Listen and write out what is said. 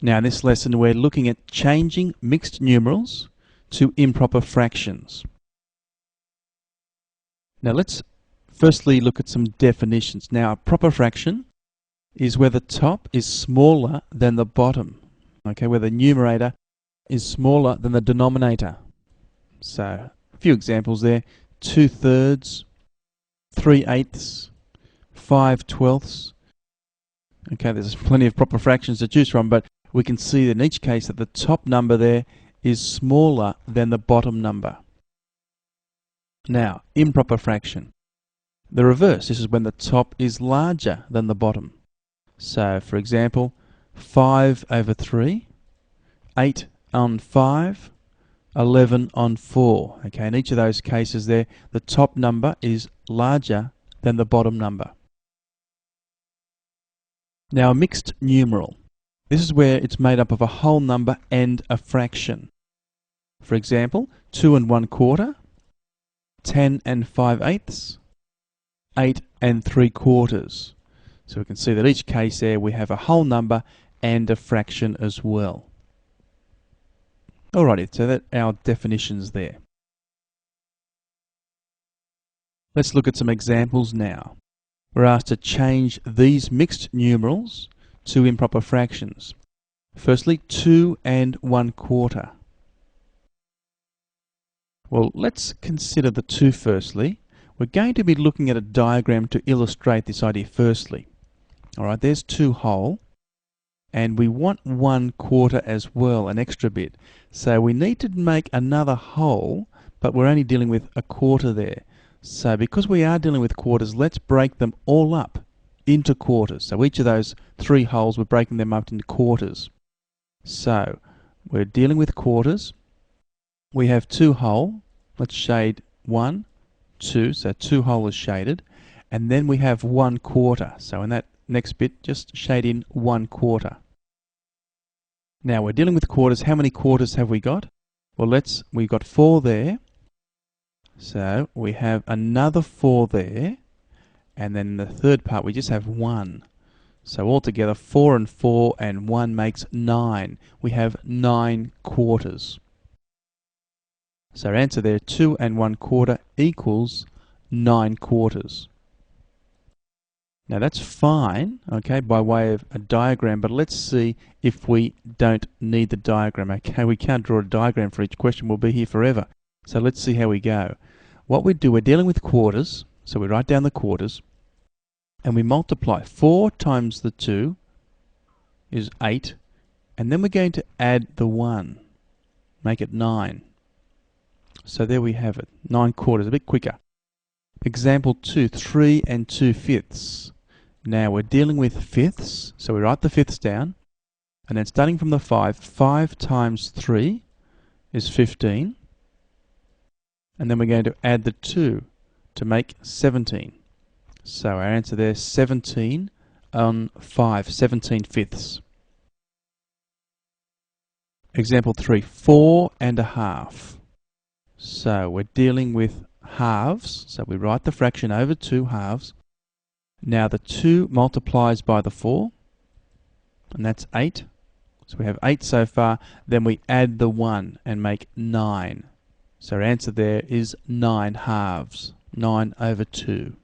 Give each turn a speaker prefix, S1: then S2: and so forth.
S1: Now in this lesson we're looking at changing mixed numerals to improper fractions. Now let's firstly look at some definitions. Now a proper fraction is where the top is smaller than the bottom. Okay, where the numerator is smaller than the denominator. So a few examples there: 2/3, 3/8, 5/12. Okay, there's plenty of proper fractions to choose from, but we can see that in each case that the top number there is smaller than the bottom number. Now, improper fraction. The reverse, this is when the top is larger than the bottom. So, for example, 5/3, 8 on 5, 11 on 4. Okay, in each of those cases there, the top number is larger than the bottom number. Now, a mixed numeral. This is where it's made up of a whole number and a fraction. For example, 2 1/4, 10 5/8, 8 3/4. So we can see that each case there we have a whole number and a fraction as well. Alrighty, so that's our definitions there. Let's look at some examples now. We're asked to change these mixed numerals to improper fractions. Firstly, 2 1/4. Well, let's consider the 2 firstly. We're going to be looking at a diagram to illustrate this idea firstly. Alright, there's 2 whole, and we want 1/4 as well, an extra bit. So we need to make another whole, but we're only dealing with a quarter there. So because we are dealing with quarters, let's break them all up into quarters. So each of those 3 wholes, we're breaking them up into quarters. So we're dealing with quarters. We have 2 whole. Let's shade 1, 2. So 2 whole is shaded. And then we have 1/4. So in that next bit, just shade in 1/4. Now we're dealing with quarters. How many quarters have we got? Well, we've got 4 there. So we have another 4 there. And then in the third part, we just have 1. So altogether, 4 and 4 and 1 makes 9. We have 9 quarters. So our answer there, 2 1/4 equals 9 quarters. Now that's fine, okay, by way of a diagram, but let's see if we don't need the diagram. Okay, we can't draw a diagram for each question. We'll be here forever. So let's see how we go. What we do, we're dealing with quarters, so we write down the quarters, and we multiply. 4 times the 2 is 8, and then we're going to add the 1, make it 9. So there we have it, 9 quarters, a bit quicker. Example 2, 3 2/5. Now we're dealing with fifths, so we write the fifths down, and then starting from the 5, 5 times 3 is 15, and then we're going to add the 2 to make 17. So our answer there is 17 on 5, 17 fifths. Example 3, 4 1/2. So we're dealing with halves, so we write the fraction over 2 halves. Now the 2 multiplies by the 4, and that's 8. So we have 8 so far, then we add the 1 and make 9. So our answer there is 9 halves, 9/2.